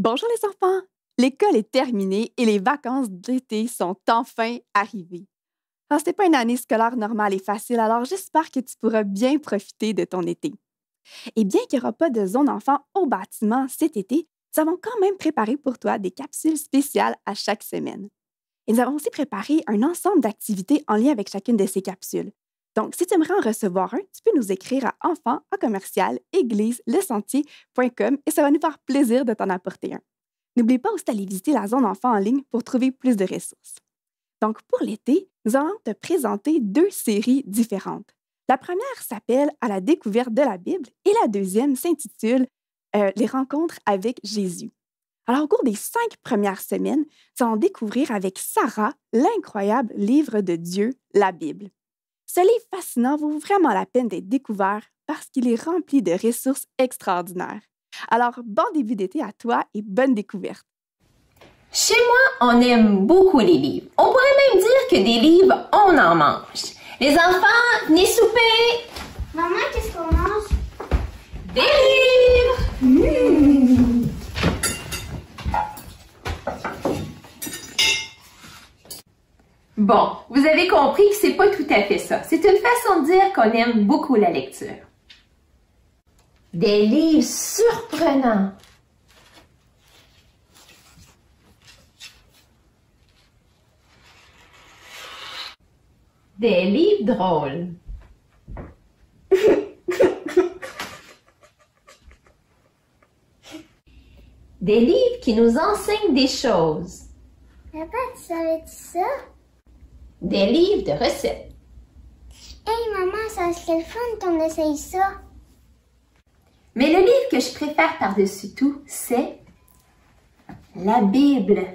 Bonjour les enfants! L'école est terminée et les vacances d'été sont enfin arrivées. Ce n'est pas une année scolaire normale et facile, alors j'espère que tu pourras bien profiter de ton été. Et bien qu'il n'y aura pas de zone enfant au bâtiment cet été, nous avons quand même préparé pour toi des capsules spéciales à chaque semaine. Et nous avons aussi préparé un ensemble d'activités en lien avec chacune de ces capsules. Donc, si tu aimerais en recevoir un, tu peux nous écrire à enfants@égliselesentier.com et ça va nous faire plaisir de t'en apporter un. N'oublie pas aussi d'aller visiter la zone enfant en ligne pour trouver plus de ressources. Donc, pour l'été, nous allons te présenter 2 séries différentes. La première s'appelle « À la découverte de la Bible » et la deuxième s'intitule « Les rencontres avec Jésus ». Alors, au cours des 5 premières semaines, nous allons découvrir avec Sarah l'incroyable livre de Dieu, la Bible. Ce livre fascinant vaut vraiment la peine d'être découvert parce qu'il est rempli de ressources extraordinaires. Alors, bon début d'été à toi et bonne découverte! Chez moi, on aime beaucoup les livres. On pourrait même dire que des livres, on en mange. Les enfants, venez souper! Maman, qu'est-ce qu'on mange? Des livres! Bon, vous avez compris que c'est pas tout à fait ça. C'est une façon de dire qu'on aime beaucoup la lecture. Des livres surprenants. Des livres drôles. Des livres qui nous enseignent des choses. Papa, tu savais ça? Des livres de recettes. Hey maman, ça serait le fun qu'on essaye ça. Mais le livre que je préfère par-dessus tout, c'est la Bible.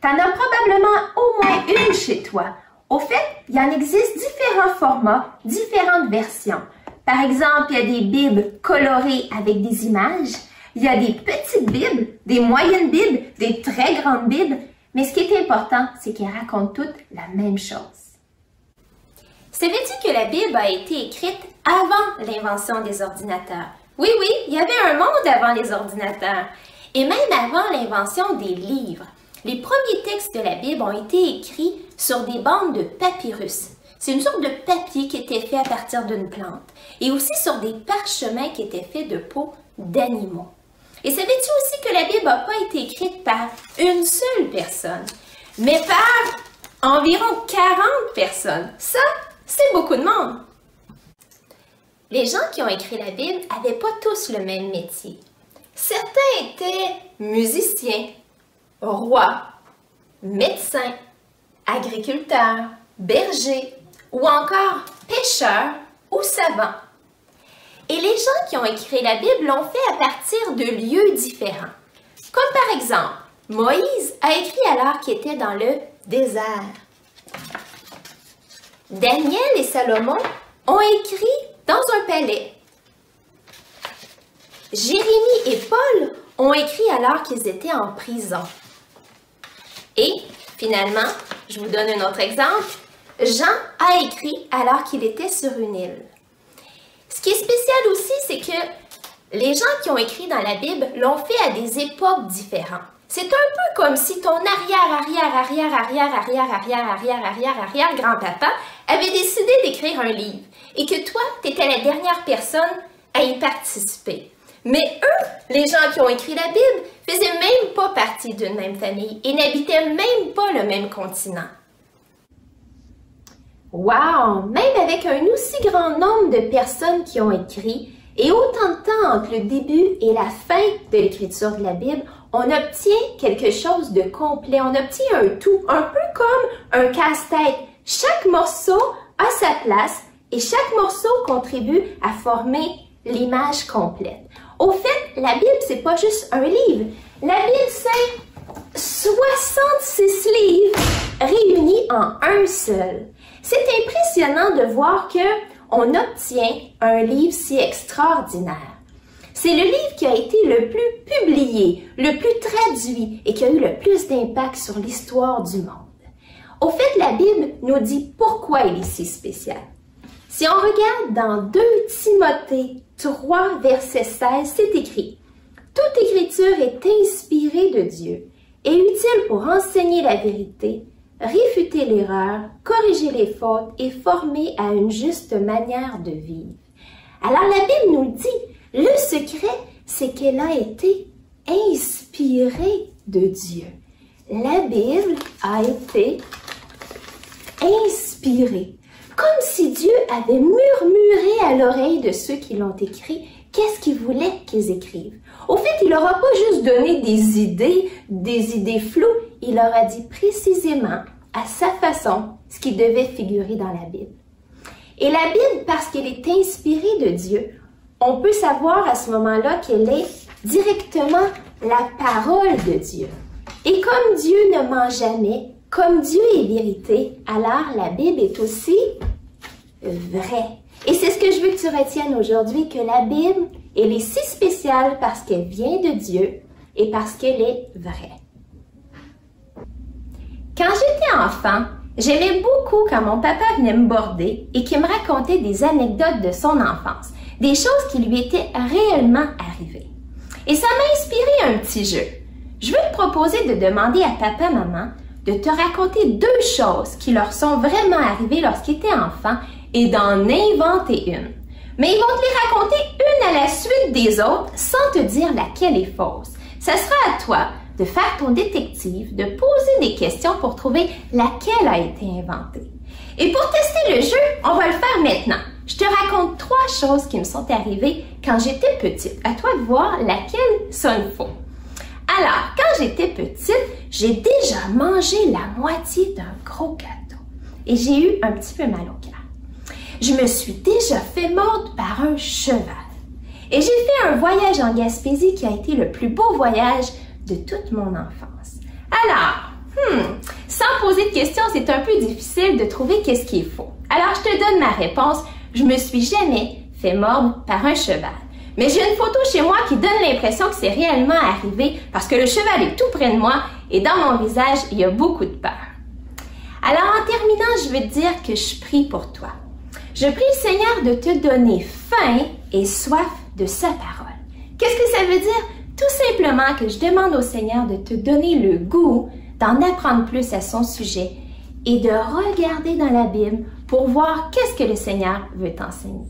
T'en as probablement au moins une chez toi. Au fait, il en existe différents formats, différentes versions. Par exemple, il y a des Bibles colorées avec des images. Il y a des petites Bibles, des moyennes Bibles, des très grandes Bibles. Mais ce qui est important, c'est qu'elles racontent toutes la même chose. Savais-tu que la Bible a été écrite avant l'invention des ordinateurs? Oui, il y avait un monde avant les ordinateurs. Et même avant l'invention des livres. Les premiers textes de la Bible ont été écrits sur des bandes de papyrus. C'est une sorte de papier qui était fait à partir d'une plante. Et aussi sur des parchemins qui étaient faits de peau d'animaux. Et savais-tu aussi que la Bible n'a pas été écrite par une seule personne, mais par environ 40 personnes? Ça, c'est beaucoup de monde. Les gens qui ont écrit la Bible n'avaient pas tous le même métier. Certains étaient musiciens, rois, médecins, agriculteurs, bergers ou encore pêcheurs ou savants. Et les gens qui ont écrit la Bible l'ont fait à partir de lieux différents. Comme par exemple, Moïse a écrit alors qu'il était dans le désert. Daniel et Salomon ont écrit dans un palais. Jérémie et Paul ont écrit alors qu'ils étaient en prison. Et finalement, je vous donne un autre exemple, Jean a écrit alors qu'il était sur une île. Ce qui est spécial aussi, c'est que les gens qui ont écrit dans la Bible l'ont fait à des époques différentes. C'est un peu comme si ton arrière-grand-papa avait décidé d'écrire un livre et que toi, tu étais la dernière personne à y participer. Mais eux, les gens qui ont écrit la Bible, faisaient même pas partie d'une même famille et n'habitaient même pas le même continent. Wow! Même avec un aussi grand nombre de personnes qui ont écrit et autant de temps entre le début et la fin de l'écriture de la Bible, on obtient quelque chose de complet. On obtient un tout, un peu comme un casse-tête. Chaque morceau a sa place et chaque morceau contribue à former l'image complète. Au fait, la Bible, c'est pas juste un livre. La Bible, c'est 66 livres réunis en un seul. C'est impressionnant de voir qu'on obtient un livre si extraordinaire. C'est le livre qui a été le plus publié, le plus traduit et qui a eu le plus d'impact sur l'histoire du monde. Au fait, la Bible nous dit pourquoi il est si spécial. Si on regarde dans 2 Timothée 3, verset 16, c'est écrit Toute écriture est inspirée de Dieu et utile pour enseigner la vérité, réfuter l'erreur, corriger les fautes et former à une juste manière de vivre. Alors la Bible nous le dit, le secret, c'est qu'elle a été inspirée de Dieu. La Bible a été inspirée, comme si Dieu avait murmuré à l'oreille de ceux qui l'ont écrit qu'est-ce qu'il voulait qu'ils écrivent. Au fait, il leur a pas juste donné des idées floues, il leur a dit précisément, à sa façon, ce qui devait figurer dans la Bible. Et la Bible, parce qu'elle est inspirée de Dieu, on peut savoir à ce moment-là qu'elle est directement la parole de Dieu. Et comme Dieu ne ment jamais, comme Dieu est vérité, alors la Bible est aussi vraie. Et c'est ce que je veux que tu retiennes aujourd'hui, que la Bible, elle est si spéciale parce qu'elle vient de Dieu et parce qu'elle est vraie. Quand j'étais enfant, j'aimais beaucoup quand mon papa venait me border et qu'il me racontait des anecdotes de son enfance, des choses qui lui étaient réellement arrivées. Et ça m'a inspiré un petit jeu. Je veux te proposer de demander à papa-maman de te raconter 2 choses qui leur sont vraiment arrivées lorsqu'ils étaient enfants et d'en inventer une. Mais ils vont te les raconter une à la suite des autres sans te dire laquelle est fausse. Ça sera à toi de faire ton détective, de poser des questions pour trouver laquelle a été inventée. Et pour tester le jeu, on va le faire maintenant. Je te raconte 3 choses qui me sont arrivées quand j'étais petite. À toi de voir laquelle sonne faux. Alors, quand j'étais petite, j'ai déjà mangé la moitié d'un gros gâteau et j'ai eu un petit peu mal au cœur. Je me suis déjà fait mordre par un cheval et j'ai fait un voyage en Gaspésie qui a été le plus beau voyage de toute mon enfance. Alors, sans poser de questions, c'est un peu difficile de trouver qu'est-ce qui est faux. Alors, je te donne ma réponse. Je me suis jamais fait mordre par un cheval. Mais j'ai une photo chez moi qui donne l'impression que c'est réellement arrivé parce que le cheval est tout près de moi et dans mon visage, il y a beaucoup de peur. Alors, en terminant, je veux te dire que je prie pour toi. Je prie le Seigneur de te donner faim et soif de sa parole. Qu'est-ce que ça veut dire? Tout simplement que je demande au Seigneur de te donner le goût d'en apprendre plus à son sujet et de regarder dans la Bible pour voir qu'est-ce que le Seigneur veut t'enseigner.